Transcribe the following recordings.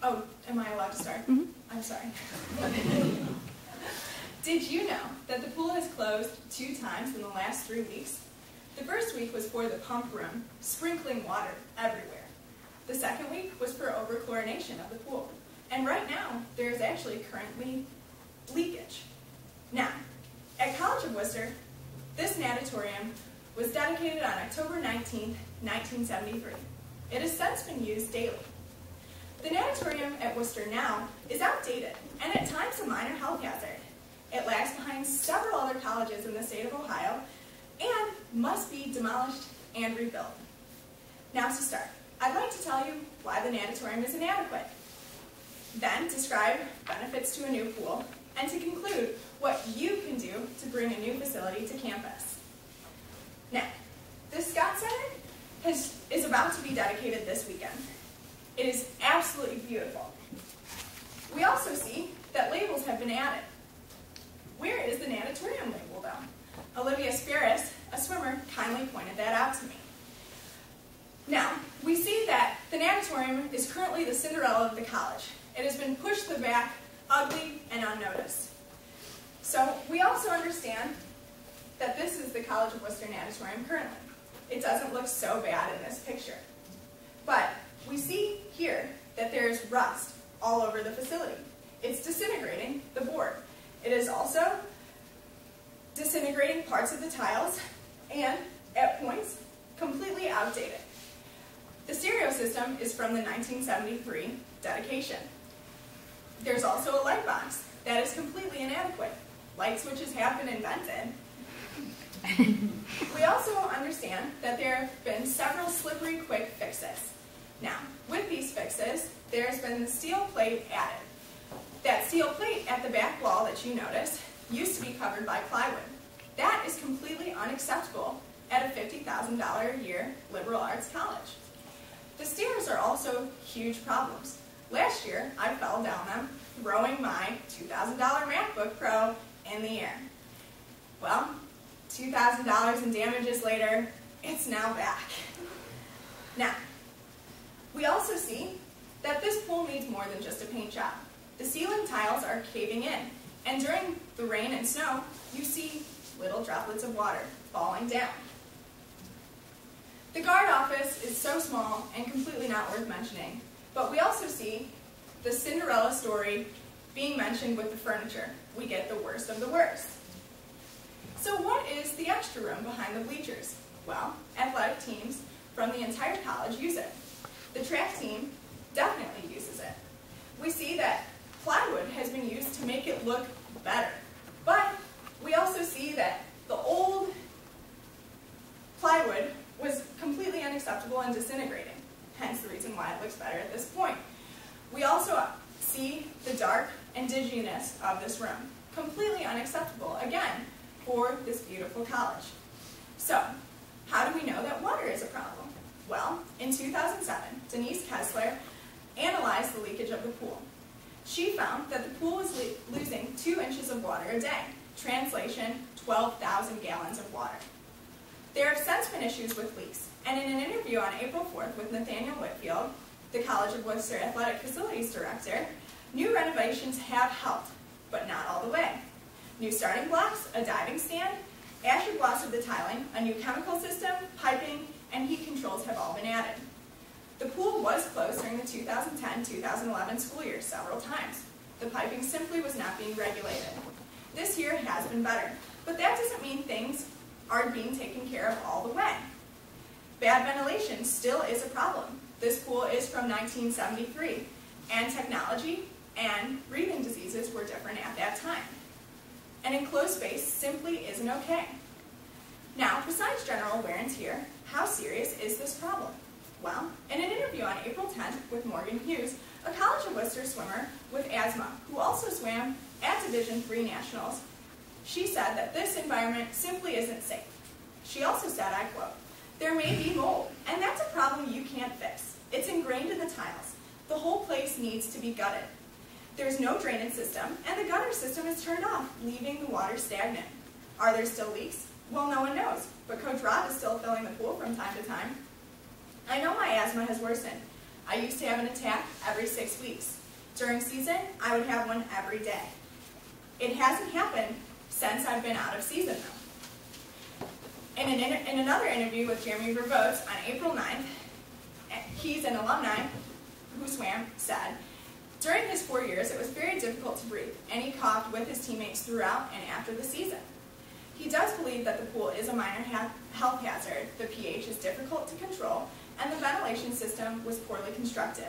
Oh, am I allowed to start? I'm sorry. Did you know that the pool has closed 2 times in the last 3 weeks? The first week was for the pump room, sprinkling water everywhere. The second week was for overchlorination of the pool. And right now, there is actually currently leakage. Now, at College of Worcester, this natatorium was dedicated on October 19, 1973. It has since been used daily. The natatorium at Worcester now is outdated and at times a minor health hazard. It lags behind several other colleges in the state of Ohio and must be demolished and rebuilt. Now to start, I'd like to tell you why the natatorium is inadequate. Then describe benefits to a new pool, and to conclude what you can do to bring a new facility to campus. Now, this Scott Center is about to be dedicated this weekend. It is absolutely beautiful. We also see that labels have been added. Where is the natatorium label, though? Olivia Spiris, a swimmer, kindly pointed that out to me. Now, we see that the natatorium is currently the Cinderella of the college. It has been pushed to the back, ugly and unnoticed. So we also understand that this is the College of Worcester natatorium currently. It doesn't look so bad in this picture. But we see here that there is rust all over the facility. It's disintegrating the board. It is also disintegrating parts of the tiles and, at points, completely outdated. The stereo system is from the 1973 dedication. There's also a light box that is completely inadequate. Light switches have been invented. We also understand that there have been several slippery quick fixes. Now, with these fixes, there's been the steel plate added. That steel plate at the back wall that you notice used to be covered by plywood. That is completely unacceptable at a $50,000 a year liberal arts college. The stairs are also huge problems. Last year, I fell down them, throwing my $2,000 MacBook Pro in the air. Well, $2,000 in damages later, it's now back. Now, we also see that this pool needs more than just a paint job. The ceiling tiles are caving in, and during the rain and snow, you see little droplets of water falling down. The guard office is so small and completely not worth mentioning, but we also see the Cinderella story being mentioned with the furniture. We get the worst of the worst. So what is the extra room behind the bleachers? Well, athletic teams from the entire college use it. The track team definitely uses it. We see that plywood has been used to make it look better, but we also see that the old plywood was completely unacceptable and disintegrating, hence the reason why it looks better at this point. We also see the dark and dinginess of this room, completely unacceptable, again, for this beautiful college. So, how do we know that water is a problem? Well, in 2007, Denise Kessler analyzed the leakage of the pool. She found that the pool was losing 2 inches of water a day. Translation, 12,000 gallons of water. There have since been issues with leaks, and in an interview on April 4th with Nathaniel Whitfield, the College of Worcester Athletic Facilities Director, new renovations have helped, but not all the way. New starting blocks, a diving stand, acid gloss of the tiling, a new chemical system, piping, and heat controls have all been added. The pool was closed during the 2010-2011 school year several times. The piping simply was not being regulated. This year has been better, but that doesn't mean things aren't being taken care of all the way. Bad ventilation still is a problem. This pool is from 1973, and technology and breathing diseases were different at that time. An enclosed space simply isn't okay. Now, besides general wear and tear, how serious is this problem? Well, in an interview on April 10th with Morgan Hughes, a College of Worcester swimmer with asthma who also swam at Division III Nationals, she said that this environment simply isn't safe. She also said, I quote, "There may be mold, and that's a problem you can't fix. It's ingrained in the tiles. The whole place needs to be gutted. There's no drainage system, and the gutter system is turned off, leaving the water stagnant. Are there still leaks? Well, no one knows, but Coach Rob is still filling the pool from time to time. I know my asthma has worsened. I used to have an attack every 6 weeks. During season, I would have one every day. It hasn't happened since I've been out of season, though. In another interview with Jeremy Vervotes on April 9th, he's an alumni who swam, said, during his 4 years, it was very difficult to breathe, and he coughed with his teammates throughout and after the season. He does believe that the pool is a minor health hazard, the pH is difficult to control, and the ventilation system was poorly constructed.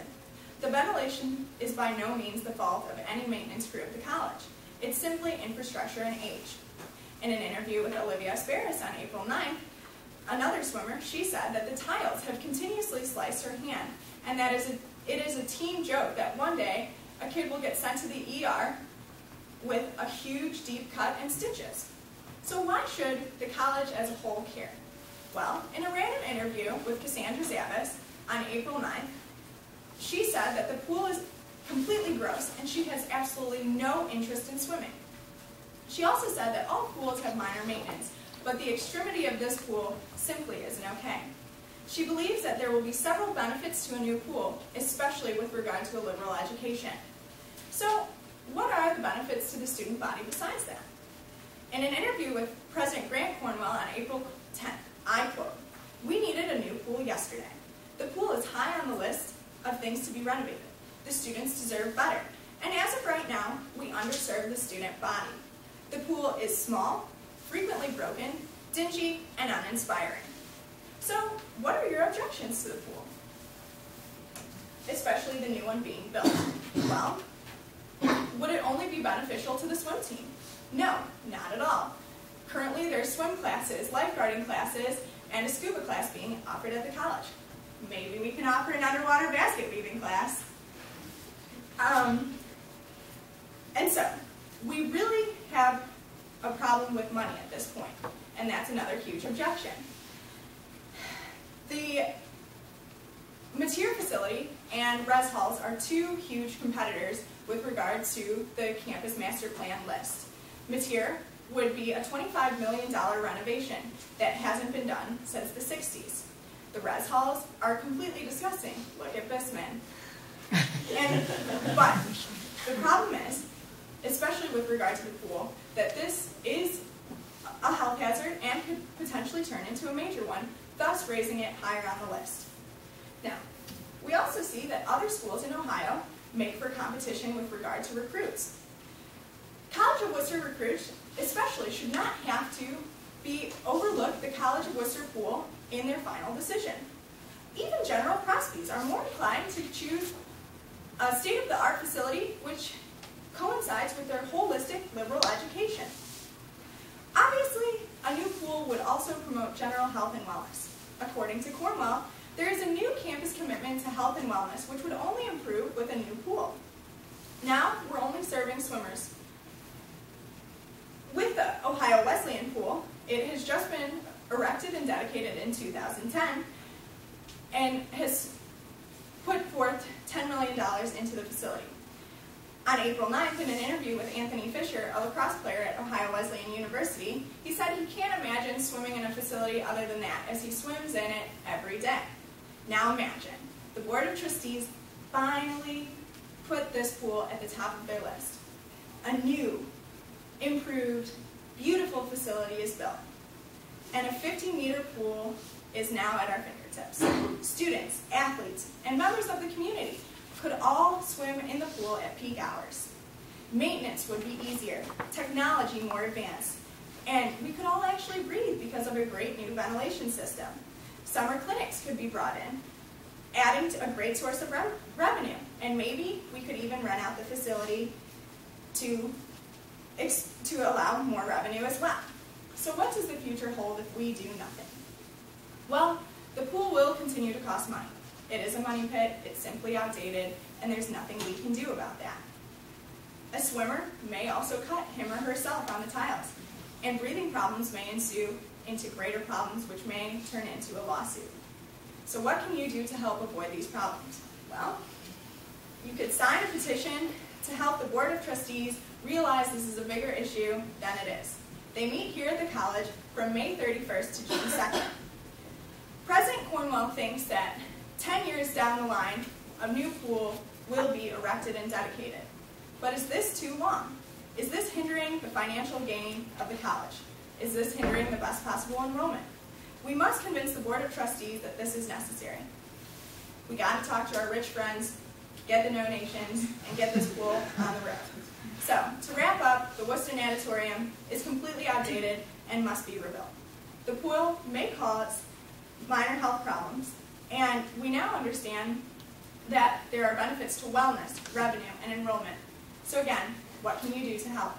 The ventilation is by no means the fault of any maintenance crew at the college. It's simply infrastructure and age. In an interview with AdrianaSp5 on April 9th, another swimmer, she said that the tiles have continuously sliced her hand, and that it is a team joke that one day a kid will get sent to the ER with a huge deep cut and stitches. So why should the college as a whole care? Well, in a random interview with Cassandra Zavis on April 9th, she said that the pool is completely gross and she has absolutely no interest in swimming. She also said that all pools have minor maintenance, but the extremity of this pool simply isn't okay. She believes that there will be several benefits to a new pool, especially with regard to a liberal education. So, what are the benefits to the student body besides that? In an interview with President Grant Cornwell on April 10th, I quote, "We needed a new pool yesterday. The pool is high on the list of things to be renovated. The students deserve better. And as of right now, we underserve the student body. The pool is small, frequently broken, dingy, and uninspiring." So, what are your objections to the pool? Especially the new one being built. Well, would it only be beneficial to the swim team? No, not at all. Currently, there are swim classes, lifeguarding classes, and a scuba class being offered at the college. Maybe we can offer an underwater basket weaving class. And so, we really have a problem with money at this point, and that's another huge objection. The Mateer facility and res halls are two huge competitors with regard to the campus master plan list. Mateer would be a $25 million renovation that hasn't been done since the 60s. The res halls are completely disgusting. Look at Bisman. But the problem is, especially with regard to the pool, that this is a health hazard and could potentially turn into a major one, thus raising it higher on the list. Now, we also see that other schools in Ohio make for competition with regard to recruits. College of Worcester recruits especially should not have to overlook the College of Worcester pool in their final decision. Even general prospies are more inclined to choose a state-of-the-art facility which coincides with their holistic liberal education. Obviously, a new pool would also promote general health and wellness. According to Cornwell, there is a new campus commitment to health and wellness which would only improve with a new pool. Now, we're only serving swimmers. With the Ohio Wesleyan pool, it has just been erected and dedicated in 2010 and has put forth $10 million into the facility. On April 9th, in an interview with Anthony Fisher, a lacrosse player at Ohio Wesleyan University, he said he can't imagine swimming in a facility other than that, as he swims in it every day. Now imagine, the Board of Trustees finally put this pool at the top of their list. A new, improved, beautiful facility is built, and a 50-meter pool is now at our fingertips. Students, athletes, and members of the community could all swim in the pool at peak hours. Maintenance would be easier, technology more advanced, and we could all actually breathe because of a great new ventilation system. Summer clinics could be brought in, adding to a great source of revenue, and maybe we could even rent out the facility to allow more revenue as well. So what does the future hold if we do nothing? Well, the pool will continue to cost money. It is a money pit, it's simply outdated, and there's nothing we can do about that. A swimmer may also cut him or herself on the tiles, and breathing problems may ensue into greater problems which may turn into a lawsuit. So what can you do to help avoid these problems? Well, you could sign a petition to help the Board of Trustees realize this is a bigger issue than it is. They meet here at the college from May 31st to June 2nd. President Cornwell thinks that 10 years down the line, a new pool will be erected and dedicated. But is this too long? Is this hindering the financial gain of the college? Is this hindering the best possible enrollment? We must convince the Board of Trustees that this is necessary. We got to talk to our rich friends, get the donations, and get this pool on the road. So, to wrap up, the Worcester Natatorium is completely outdated and must be rebuilt. The pool may cause minor health problems, and we now understand that there are benefits to wellness, revenue, and enrollment. So again, what can you do to help?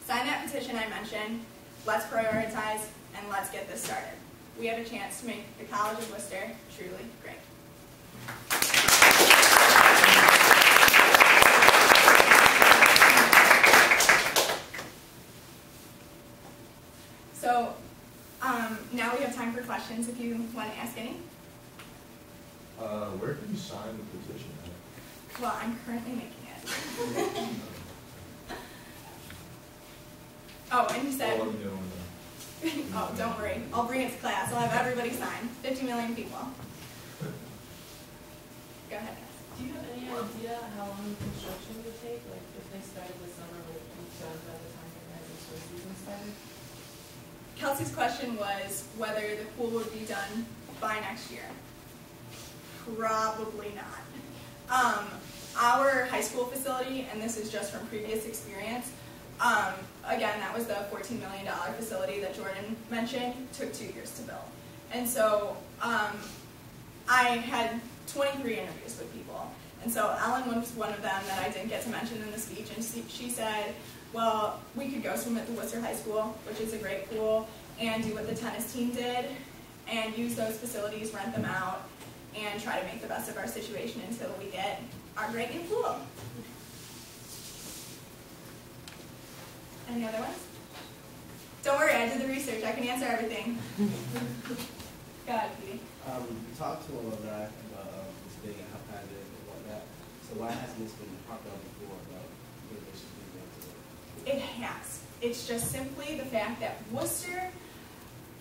Sign that petition I mentioned, let's prioritize, and let's get this started. We have a chance to make the College of Worcester truly great. So now we have time for questions if you want to ask any. Where can you sign the petition at? Well, I'm currently making it. Oh, and you said... I'll let me know when Oh, don't worry. I'll bring it to class. I'll have everybody sign. 50 million people. Go ahead, guys. Do you have any idea how long construction would take? Like, if they started this summer, would it be done by the time the graduation season started? Kelsey's question was whether the pool would be done by next year. Probably not. Our high school facility, and this is just from previous experience, again, that was the $14 million facility that Jordan mentioned, took 2 years to build. And so I had 23 interviews with people. And so Ellen was one of them that I didn't get to mention in the speech, and she said, well, we could go swim at the Worcester High School, which is a great pool, and do what the tennis team did, and use those facilities, rent them out, and try to make the best of our situation until we get our great new pool. Any other ones? Don't worry, I did the research. I can answer everything. Go ahead, Petey. We talked to all of that about this thing and how bad it is and whatnot. So why hasn't this been talked about before about renovations being done to it? It has. It's just simply the fact that Worcester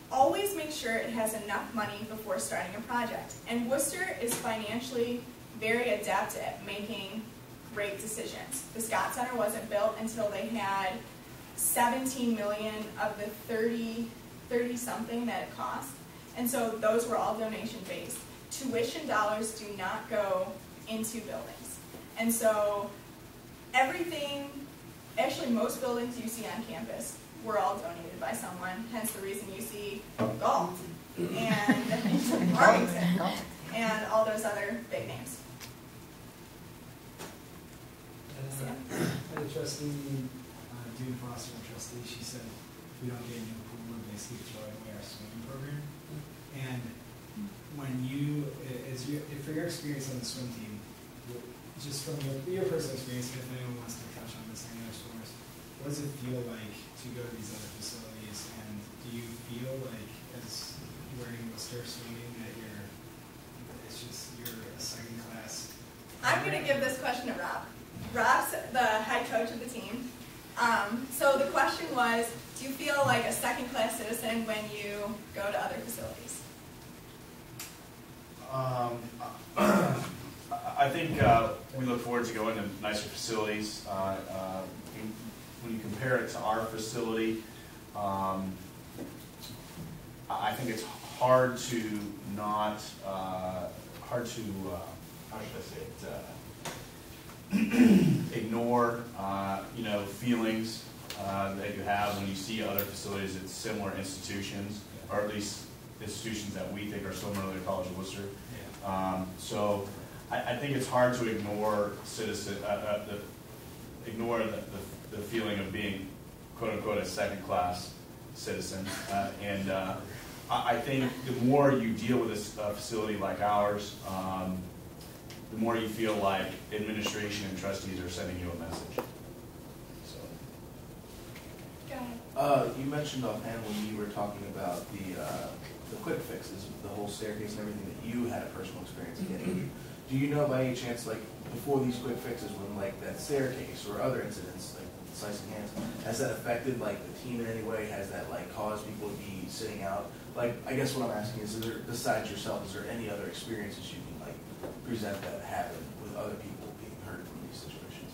always makes sure it has enough money before starting a project. And Worcester is financially very adept at making great decisions. The Scott Center wasn't built until they had 17 million of the 30 something that it cost. And so those were all donation based. Tuition dollars do not go into buildings. And so everything, actually most buildings you see on campus were all donated by someone, hence the reason you see Galt and Arlington and all those other big names. The trustee, Dune Foster, and trustee, she said we don't get a new pool, we're basically throwing away our swimming program. And when you, for your experience on the swim team, just from your personal experience, and if anyone wants to touch on this in other sports, what does it feel like to go to these other facilities? And do you feel like, as wearing Worcester swimming, that you're a second class? I'm going to give this question to Rob. Rob's the head coach of the team. So the question was, do you feel like a second-class citizen when you go to other facilities? I think we look forward to going to nicer facilities. When you compare it to our facility, I think it's hard to not, how should I say it, ignore, feelings that you have when you see other facilities at similar institutions, or at least institutions that we think are similar to the College of Worcester. Yeah. So I think it's hard to ignore the feeling of being, quote unquote, a second class citizen. I think the more you deal with a facility like ours, the more you feel like administration and trustees are sending you a message. So. Go ahead. You mentioned offhand when you were talking about the quick fixes, the whole staircase and everything that you had a personal experience getting. Do you know by any chance, like before these quick fixes, when like that staircase or other incidents, like slicing hands, has that affected like the team in any way? Has that like caused people to be sitting out? Like, I guess what I'm asking is there, besides yourself, is there any other experiences you can like present that happen with other people being hurt from these situations?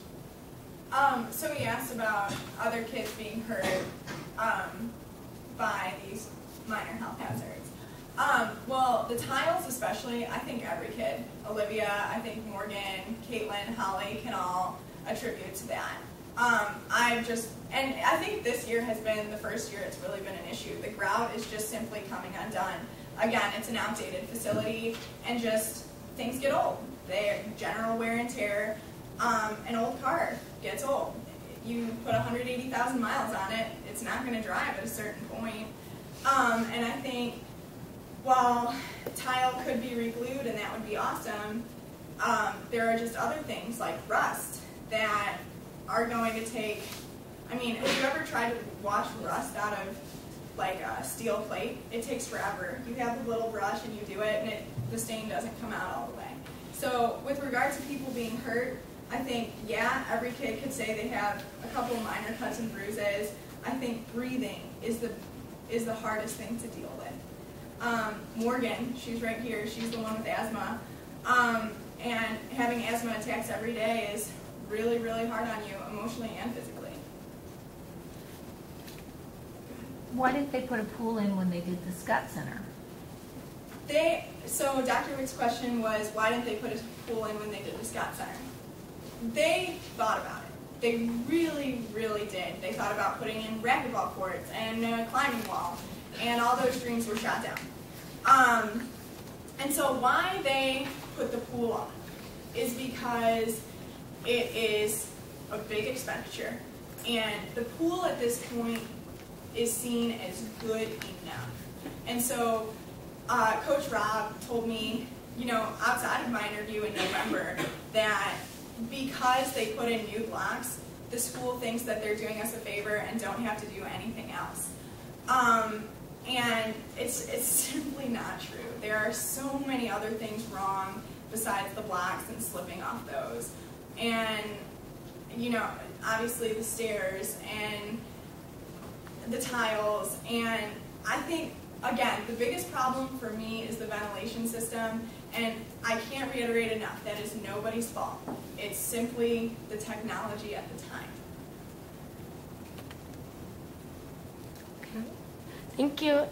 So he asked about other kids being hurt by these minor health hazards. Well, the tiles especially, I think every kid, Olivia, I think Morgan, Caitlin, Holly, can all attribute to that. And I think this year has been the first year it's really been an issue. The grout is just simply coming undone. Again, it's an outdated facility, and just things get old. They're general wear and tear. An old car gets old. You put 180,000 miles on it, it's not going to drive at a certain point. And I think while tile could be re-glued and that would be awesome, there are just other things like rust that are going to take, I mean, have you ever tried to wash rust out of like a steel plate? It takes forever. You have the little brush and you do it, and the stain doesn't come out all the way. So with regard to people being hurt, I think, yeah, every kid could say they have a couple minor cuts and bruises. I think breathing is the hardest thing to deal with. Morgan, she's right here, she's the one with asthma. And having asthma attacks every day is really, really hard on you, emotionally and physically. Why didn't they put a pool in when they did the Scott Center? So Dr. Wick's question was, why didn't they put a pool in when they did the Scott Center? They thought about it. They really, really did. They thought about putting in racquetball courts and a climbing wall, and all those dreams were shot down. And so why they put the pool on is because it is a big expenditure, and the pool at this point is seen as good enough. And so Coach Rob told me, outside of my interview in November, that because they put in new blocks, the school thinks that they're doing us a favor and don't have to do anything else. And it's simply not true. There are so many other things wrong besides the blocks and slipping off those. And, obviously the stairs and the tiles. And I think, again, the biggest problem for me is the ventilation system. And I can't reiterate enough, that is nobody's fault. It's simply the technology at the time. Thank you.